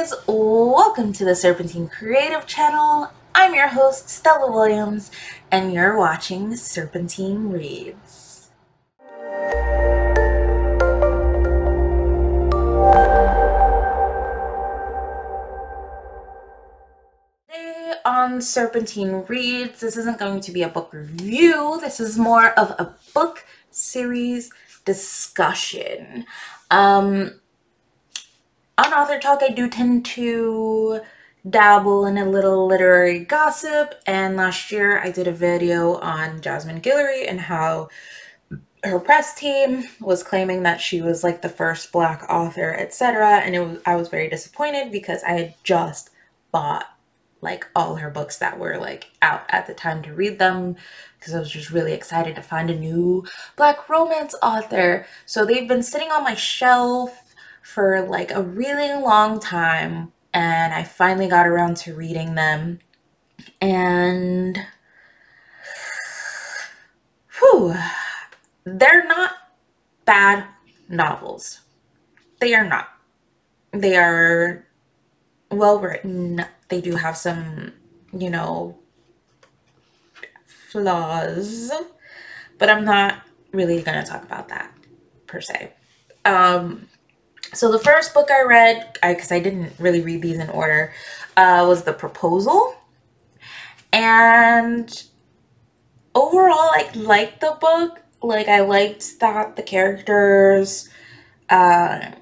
guys, welcome to the Serpentine Creative Channel. I'm your host, Stella Williams, and you're watching Serpentine Reads. Today on Serpentine Reads, this isn't going to be a book review. This is more of a book series discussion. On Author Talk, I do tend to dabble in a little literary gossip, and last year I did a video on Jasmine Guillory and how her press team was claiming that she was like the first Black author, etc. And I was very disappointed because I had just bought like all her books that were like out at the time to read them, because I was just really excited to find a new Black romance author. So they've been sitting on my shelf for like a really long time, and I finally got around to reading them, and they're not bad novels. They are not. They are well written. They do have some, flaws, but I'm not really gonna talk about that per se. So the first book I read, because I didn't really read these in order, was The Proposal. And overall, I liked the book. Like, I liked that the characters, well,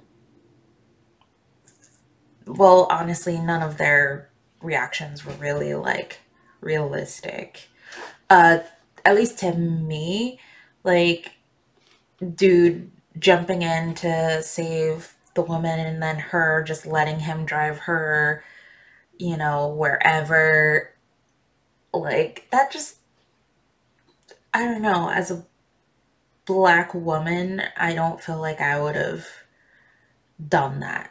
honestly, none of their reactions were really, like, realistic. At least to me. Like, dude jumping in to save the woman and then her just letting him drive her, wherever. Like, that just, I don't know, as a Black woman, I don't feel like I would have done that.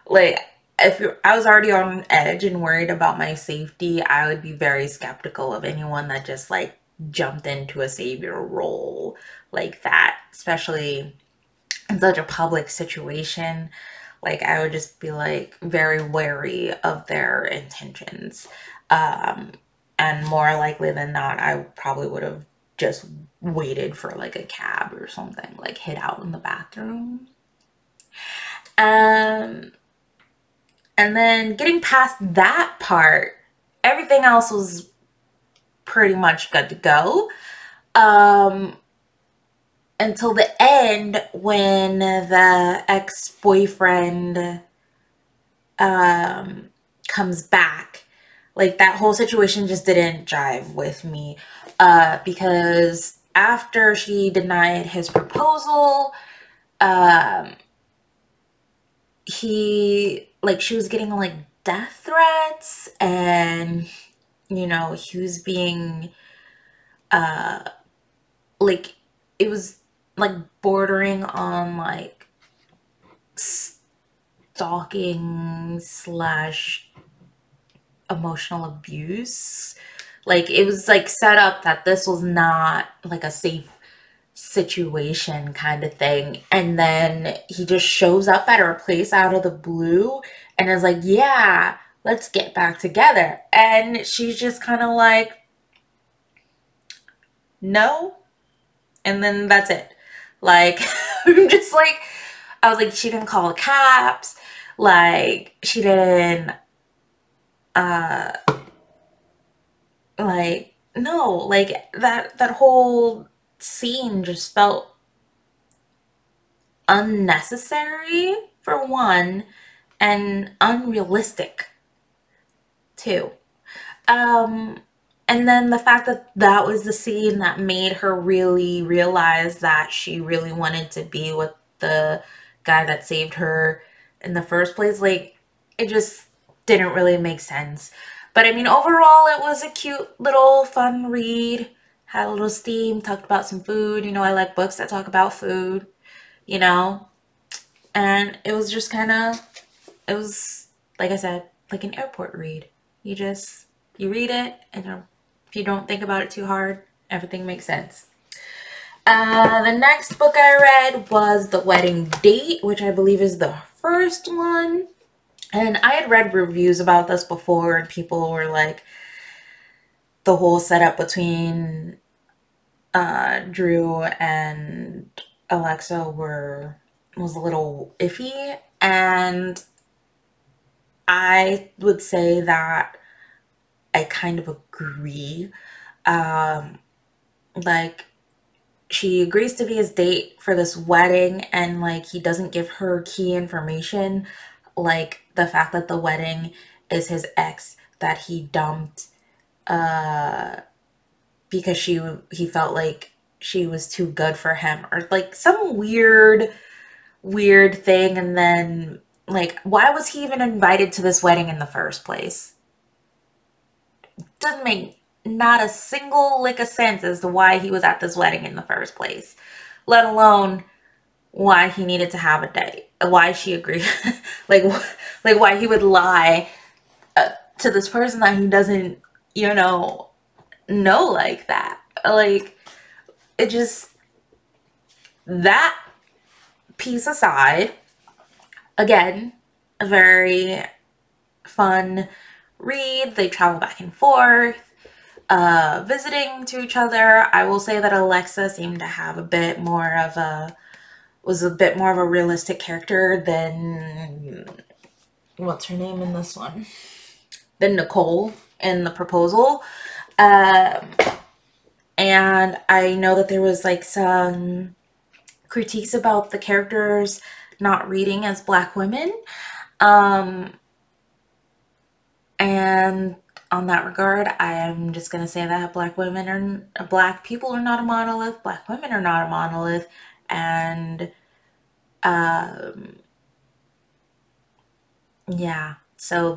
like if I was already on edge and worried about my safety, I would be very skeptical of anyone that just like jumped into a savior role like that, especially in such a public situation. Like, I would just be like very wary of their intentions, and more likely than not, I probably would have just waited for like a cab or something, like hid out in the bathroom. And then getting past that part, everything else was pretty much good to go. Until the end, when the ex-boyfriend comes back. Like, that whole situation just didn't jive with me, because after she denied his proposal, she was getting like death threats, and he was being like, it was like bordering on like stalking / emotional abuse. Like, it was like set up that this was not like a safe situation kind of thing, and then he just shows up at her place out of the blue and is like, yeah, let's get back together. And she's just kind of like, no. And then that's it. Like, I'm just like, I was like, she didn't call the cops. Like, she didn't, like, no, like, that whole scene just felt unnecessary, for one, and unrealistic, too. And then the fact that that was the scene that made her really realize that she really wanted to be with the guy that saved her in the first place, like, it just didn't really make sense. But I mean, overall, it was a cute little fun read. Had a little steam, talked about some food. I like books that talk about food, and it was just it was, like I said, like an airport read. You read it, and if you don't think about it too hard, everything makes sense. The next book I read was The Wedding Date, which I believe is the first one. And I had read reviews about this before, and people were like, the whole setup between Drew and Alexa was a little iffy, and I would say that I kind of agree. Like, she agrees to be his date for this wedding, and like he doesn't give her key information, like the fact that the wedding is his ex that he dumped because he felt like she was too good for him, or like some weird thing. And then, like, why was he even invited to this wedding in the first place? Doesn't make not a single lick of sense as to why he was at this wedding in the first place, let alone why he needed to have a date, why she agreed, like why he would lie to this person that he doesn't, know like that. Like, it just, that piece aside, again, a very fun read. They travel back and forth, visiting to each other. I will say that Alexa seemed to have was a bit more of a realistic character than, what's her name in this one? Than Nicole in The Proposal. And I know that there was like some critiques about the characters not reading as Black women. And on that regard, I am just going to say that Black people are not a monolith. Black women are not a monolith. And, yeah, so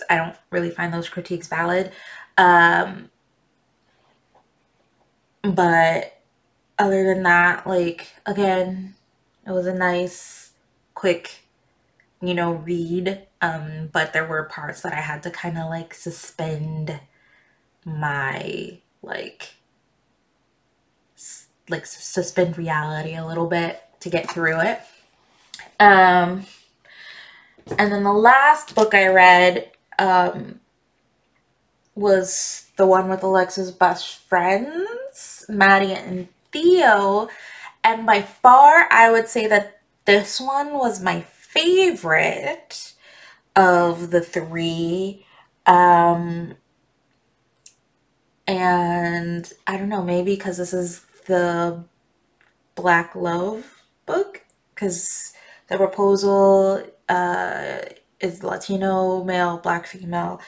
I don't really find those critiques valid. But other than that, like, again, it was a nice, quick, read. But there were parts that I had to kind of like suspend my, suspend reality a little bit to get through it. And then the last book I read, was the one with Alexa's best friends, Maddie and Theo. And by far, I would say that this one was my favorite of the three. And I don't know, maybe because this is the Black love book, because The Proposal is Latino male, Black female.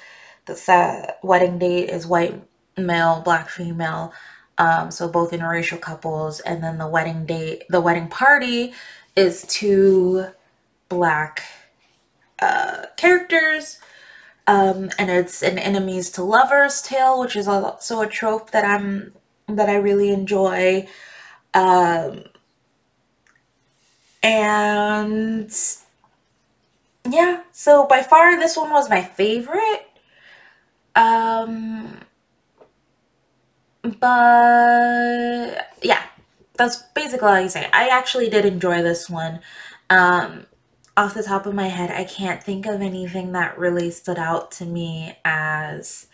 The Wedding Date is white male, Black female. So both interracial couples. And then the wedding party is two Black characters. And it's an enemies to lovers tale, which is also a trope that I really enjoy. And yeah, so by far this one was my favorite. But yeah, that's basically all I can say. I actually did enjoy this one. Off the top of my head, I can't think of anything that really stood out to me as,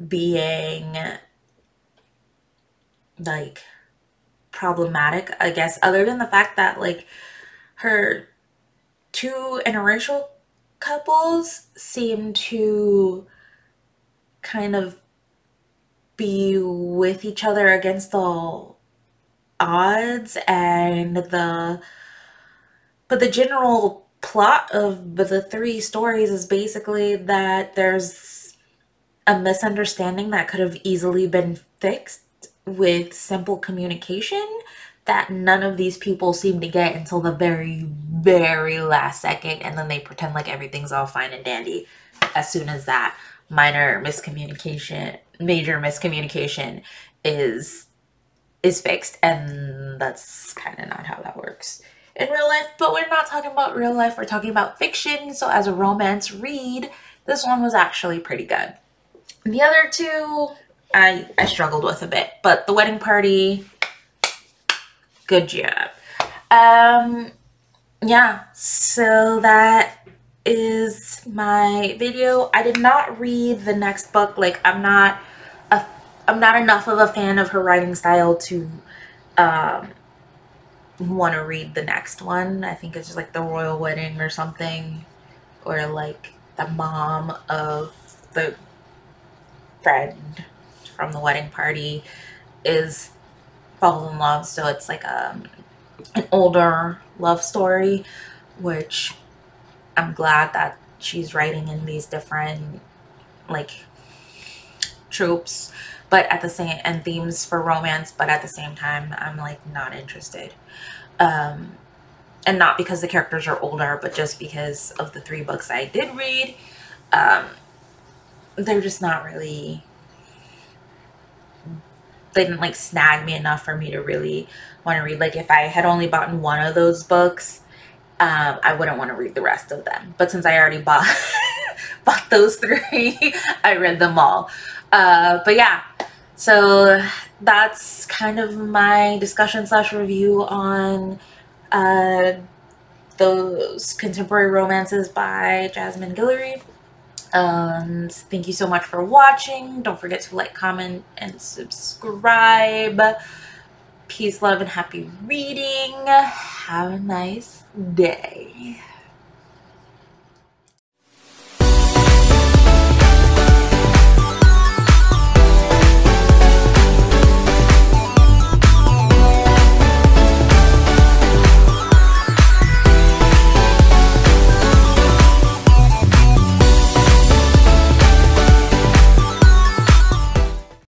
being like problematic, I guess, other than the fact that like her two interracial couples seem to kind of be with each other against all odds, and the general plot of the three stories is basically that there's a misunderstanding that could have easily been fixed with simple communication that none of these people seem to get until the very, very last second, and then they pretend like everything's all fine and dandy as soon as that major miscommunication is fixed. And that's kind of not how that works in real life. But we're not talking about real life, we're talking about fiction. So as a romance read, this one was actually pretty good. The other two, I struggled with a bit. But The Wedding Party, good job. Yeah, so that is my video. I did not read the next book. Like, I'm not enough of a fan of her writing style to want to read the next one. I think it's just like The Royal Wedding or something, or like the mom of the friend from The Wedding Party falls in love, so it's like an older love story, which I'm glad that she's writing in these different like tropes, but at the same, and themes for romance, but at the same time I'm like not interested. And not because the characters are older, but just because of the 3 books I did read. They're just not really, they didn't like snag me enough for me to really want to read. Like, if I had only bought one of those books, I wouldn't want to read the rest of them. But since I already bought those 3, I read them all. But yeah, so that's kind of my discussion / review on those contemporary romances by Jasmine Guillory. Thank you so much for watching. Don't forget to like, comment, and subscribe. Peace, love, and happy reading. Have a nice day.